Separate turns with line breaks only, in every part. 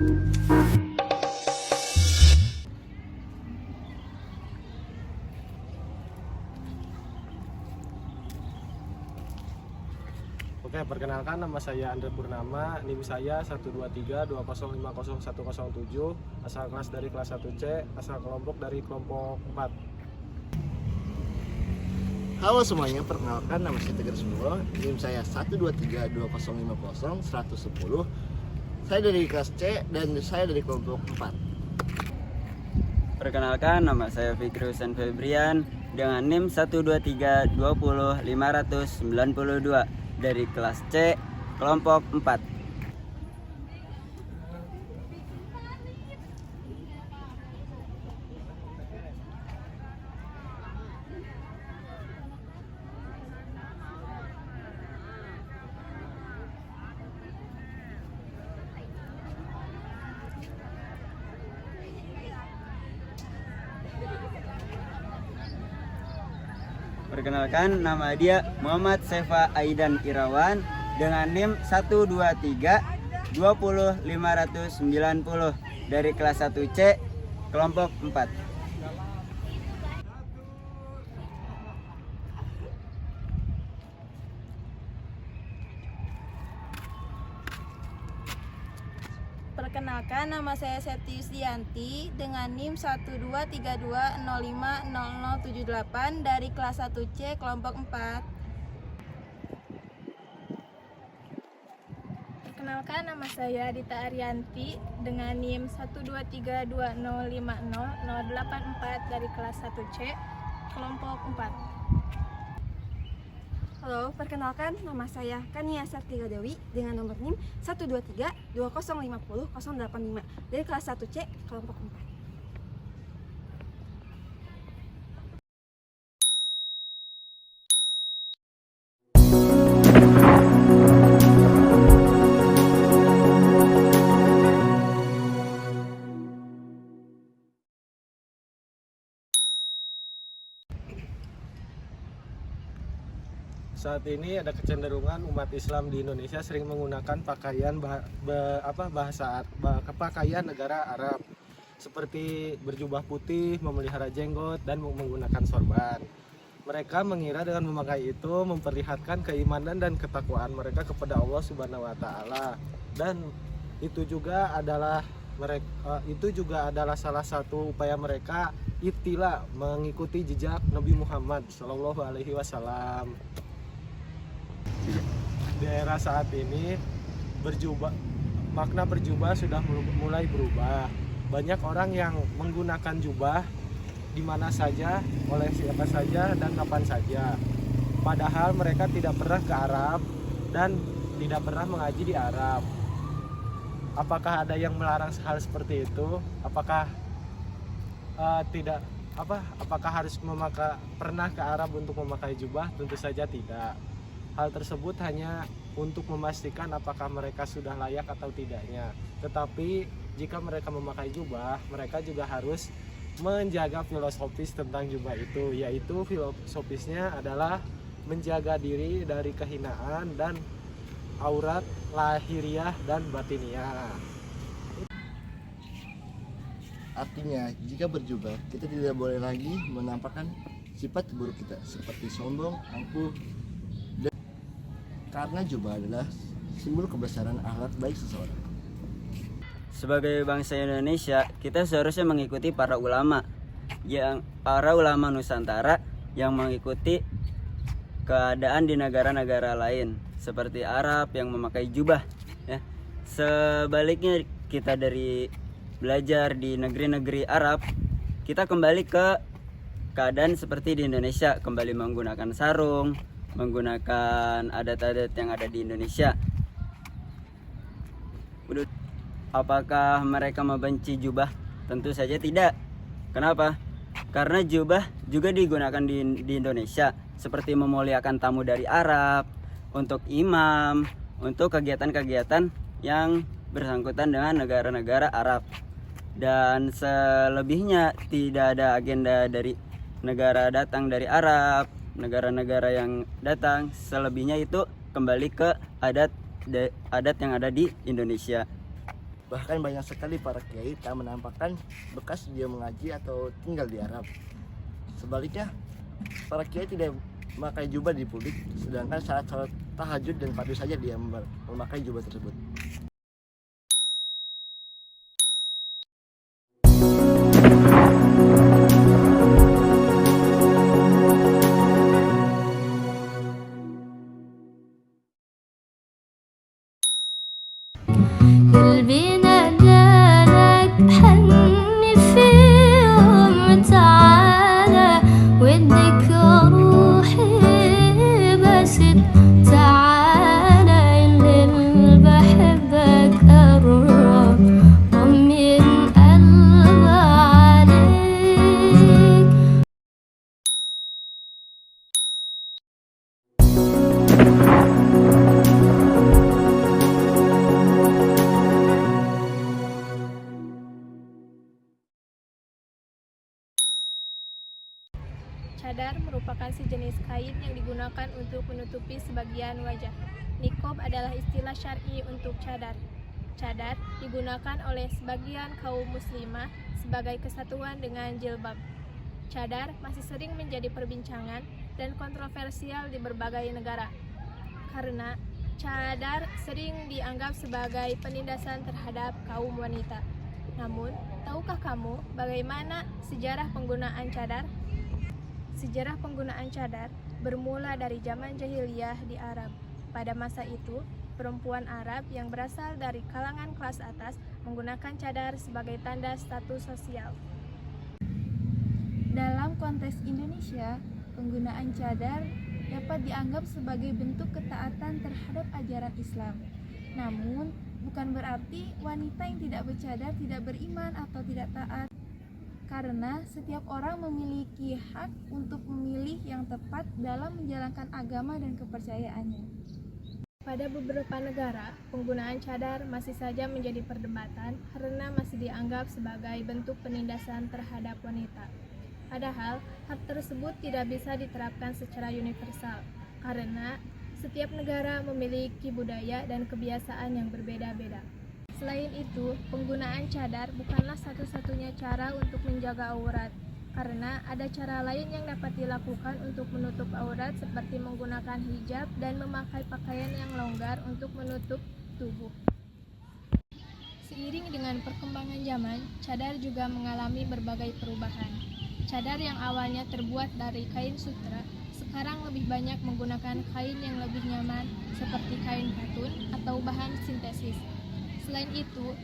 Oke, perkenalkan, nama saya Andre Purnama, NIM saya 12320501007, asal kelas dari kelas 1C, asal kelompok dari kelompok 4.
Halo semuanya, perkenalkan nama saya Tegar Sumuro, NIM saya 12320501110. Saya dari kelas C dan saya dari kelompok 4.
Perkenalkan, nama saya Fikri Husain Febrian dengan NIM 123205092 dari kelas C, kelompok 4. Perkenalkan, nama dia Muhammad Sefa Aidan Irawan dengan NIM 123205090 dari kelas 1C, kelompok 4.
Perkenalkan, nama saya Septi Yusdianti dengan NIM 12320500078 dari kelas 1C kelompok 4.
Perkenalkan, nama saya Dita Arianti dengan NIM 12320500084 dari kelas 1C kelompok 4.
Halo, perkenalkan, nama saya Kania Sartiga Dewi dengan nomor NIM 12320500085 dari kelas 1C kelompok 4.
Saat ini ada kecenderungan umat Islam di Indonesia sering menggunakan pakaian pakaian negara Arab seperti berjubah putih, memelihara jenggot, dan menggunakan sorban. Mereka mengira dengan memakai itu memperlihatkan keimanan dan ketakwaan mereka kepada Allah Subhanahu wa taala. Dan itu juga adalah salah satu upaya mereka ittila, mengikuti jejak Nabi Muhammad Shallallahu alaihi wasallam. Di era saat ini makna berjubah sudah mulai berubah. Banyak orang yang menggunakan jubah di mana saja, oleh siapa saja, dan kapan saja. Padahal mereka tidak pernah ke Arab dan tidak pernah mengaji di Arab. Apakah ada yang melarang hal seperti itu? Apakah apakah harus pernah ke Arab untuk memakai jubah? Tentu saja tidak. Hal tersebut hanya untuk memastikan apakah mereka sudah layak atau tidaknya. Tetapi jika mereka memakai jubah, mereka juga harus menjaga filosofis tentang jubah itu, yaitu filosofisnya adalah menjaga diri dari kehinaan dan aurat lahiriah dan batiniah.
Artinya, jika berjubah, kita tidak boleh lagi menampakkan sifat buruk kita seperti sombong, angkuh, karena jubah adalah simbol kebesaran akhlak baik seseorang.
Sebagai bangsa Indonesia, kita seharusnya mengikuti para ulama Nusantara yang mengikuti keadaan di negara-negara lain seperti Arab yang memakai jubah, ya. Sebaliknya, kita dari belajar di negeri-negeri Arab, kita kembali ke keadaan seperti di Indonesia, kembali menggunakan sarung, menggunakan adat-adat yang ada di Indonesia. Apakah mereka membenci jubah? Tentu saja tidak. Kenapa? Karena jubah juga digunakan di Indonesia, seperti memuliakan tamu dari Arab, untuk imam, untuk kegiatan-kegiatan yang bersangkutan dengan negara-negara Arab. Dan selebihnya tidak ada agenda dari negara datang dari Arab, negara-negara yang datang. Selebihnya itu kembali ke adat yang ada di Indonesia.
Bahkan banyak sekali para kiai tak menampakkan bekas dia mengaji atau tinggal di Arab. Sebaliknya, para kiai tidak memakai jubah di publik, sedangkan saat sholat tahajud dan fardu saja dia memakai jubah tersebut.
قلبي نادالك بحني فيهم تعالى ودك روحي بس تعالى اللي بحبك قرب طمن قلبي عليك.
Cadar merupakan sejenis kain yang digunakan untuk menutupi sebagian wajah. Niqab adalah istilah syar'i untuk cadar. Cadar digunakan oleh sebagian kaum muslimah sebagai kesatuan dengan jilbab. Cadar masih sering menjadi perbincangan dan kontroversial di berbagai negara karena cadar sering dianggap sebagai penindasan terhadap kaum wanita. Namun, tahukah kamu bagaimana sejarah penggunaan cadar? Sejarah penggunaan cadar bermula dari zaman jahiliyah di Arab. Pada masa itu, perempuan Arab yang berasal dari kalangan kelas atas menggunakan cadar sebagai tanda status sosial.
Dalam konteks Indonesia, penggunaan cadar dapat dianggap sebagai bentuk ketaatan terhadap ajaran Islam. Namun, bukan berarti wanita yang tidak bercadar tidak beriman atau tidak taat. Karena setiap orang memiliki hak untuk memilih yang tepat dalam menjalankan agama dan kepercayaannya.
Pada beberapa negara, penggunaan cadar masih saja menjadi perdebatan karena masih dianggap sebagai bentuk penindasan terhadap wanita. Padahal, hak tersebut tidak bisa diterapkan secara universal karena setiap negara memiliki budaya dan kebiasaan yang berbeda-beda. Selain itu, penggunaan cadar bukanlah satu-satunya cara untuk menjaga aurat, karena ada cara lain yang dapat dilakukan untuk menutup aurat seperti menggunakan hijab dan memakai pakaian yang longgar untuk menutup tubuh. Seiring dengan perkembangan zaman, cadar juga mengalami berbagai perubahan. Cadar yang awalnya terbuat dari kain sutra, sekarang lebih banyak menggunakan kain yang lebih nyaman seperti kain katun atau bahan sintesis. Selain itu,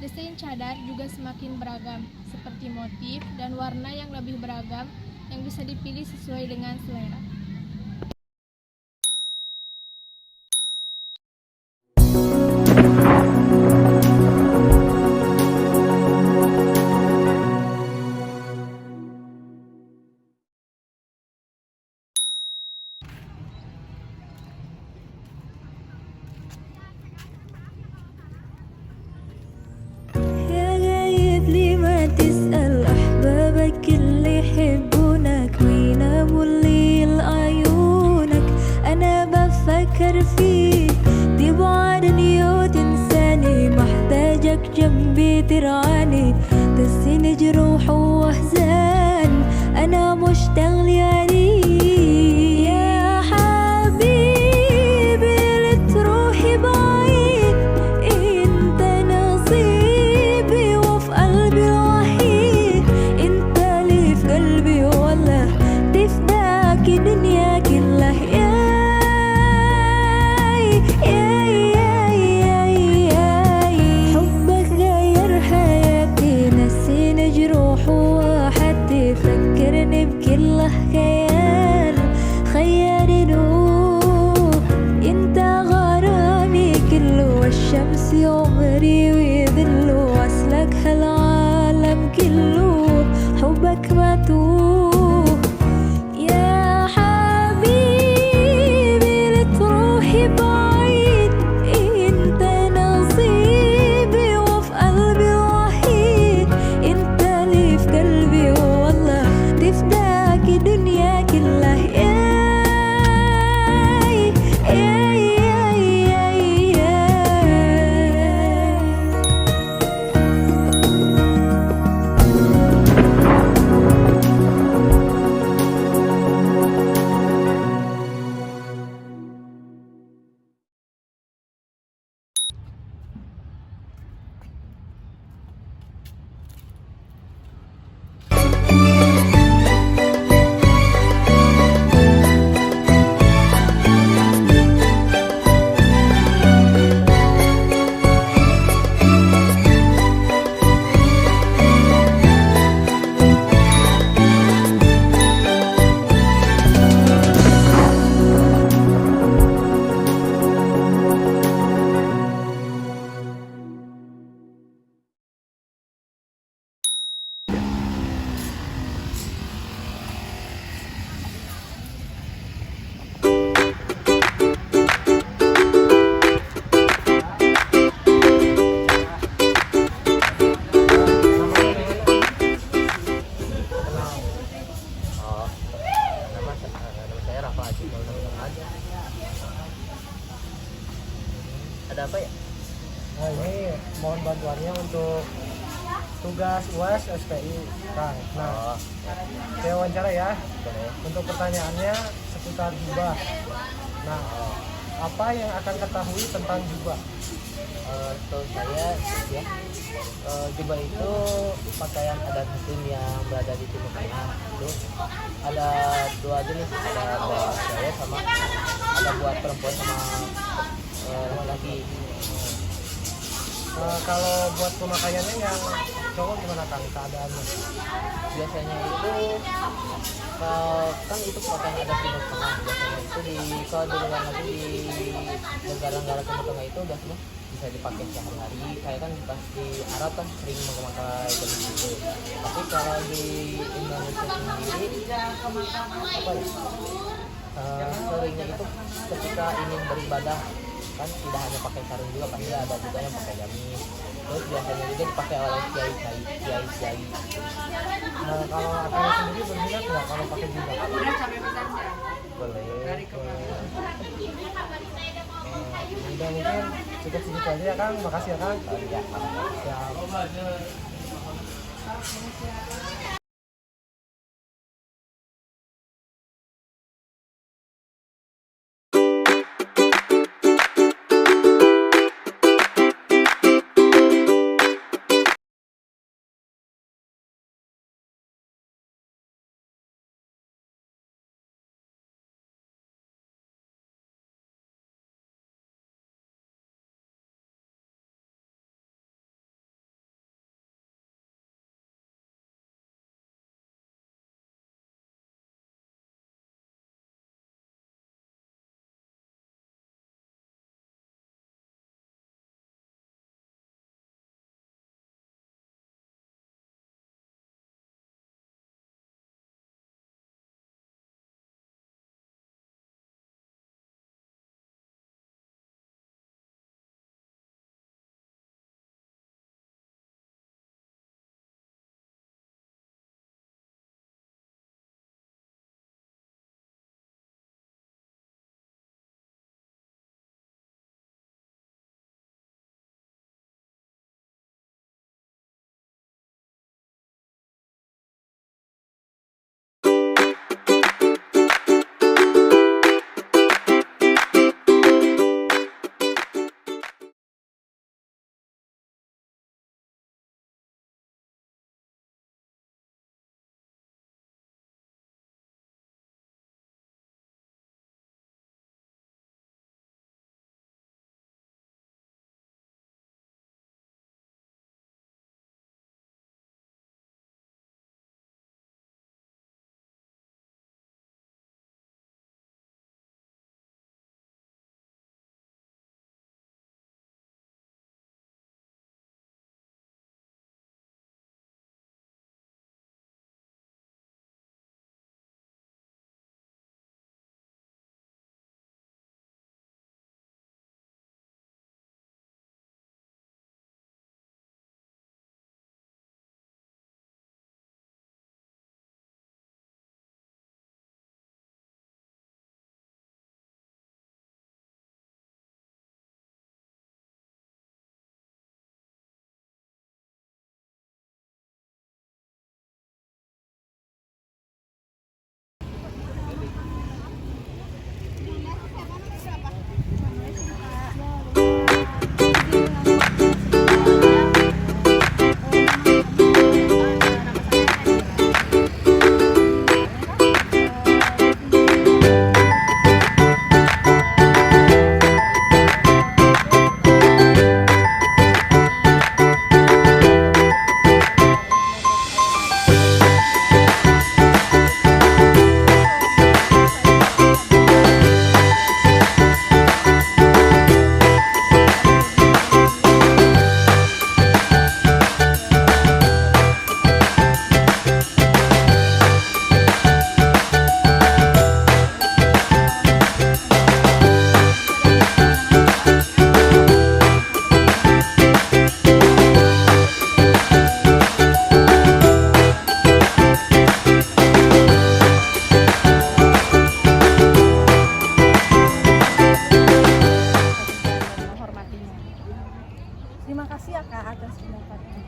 desain cadar juga semakin beragam, seperti motif dan warna yang lebih beragam yang bisa dipilih sesuai dengan selera.
تسأل أحبابك اللي يحبونك ويناموا الليل عيونك. أنا بفكر فيك تبعد نيو تنساني محتاجك جنبي ترعاني تسيني جروح وأحزان أنا مشتاق لياليك. يا حبيبي لا تروحي بعيد انت نصيبي وفي قلبي وحيد انت لي في قلبي والله تفداك دنيا كلها. حبك غير حياتي نسيني جروح وحد فكرني بكل خيال خيالي نور انت غرامي كله والشمس عمري ويذل وصلك هالعالم كله حبك متوه. يا حبيبي لا تروحي بعيد انت نصيبي وفي قلبي وحيد انت لي في قلبي والله تفداك دنيا كلها.
Oh, nama saya Rafa Aji Muhammad. Ada apa ya?
Nah ini mohon bantuannya untuk tugas UAS SPI Kang. Nah,
Oh,
saya wawancara ya.
boleh.
Untuk pertanyaannya seputar jubah. Nah, apa yang akan ketahui tentang jubah?
Setahu saya ya, jubah itu pakaian adat muslim yang berada di Timur Tengah. Itu ada dua jenis, ada buat cewek sama ada buat perempuan sama laki-laki.
Kalau buat pemakaiannya yang cowok gimana Kang keadaannya?
Biasanya itu kan itu pakaian adat Timur Tengah. Biasanya itu kalau di luar negeri di negara-negara Timur Tengah itu biasanya bisa dipakai sehari-hari. Saya kan pas di Arab kan sering memakai baju itu. Tapi kalau di Indonesia sendiri apa ya? Seringnya itu ketika ingin beribadah kan tidak hanya pakai sarung juga, pasti ada juga yang pakai gamis. Terus biasanya juga dipakai oleh kiai.
Kalau Akang sendiri berminat nggak kalau pakai jubah?
Boleh.
Udah mungkin cukup segitu aja ya Kang. Makasih ya Kang.
Ya,
Siap.
Terima kasih ya Kak atas pendapatnya.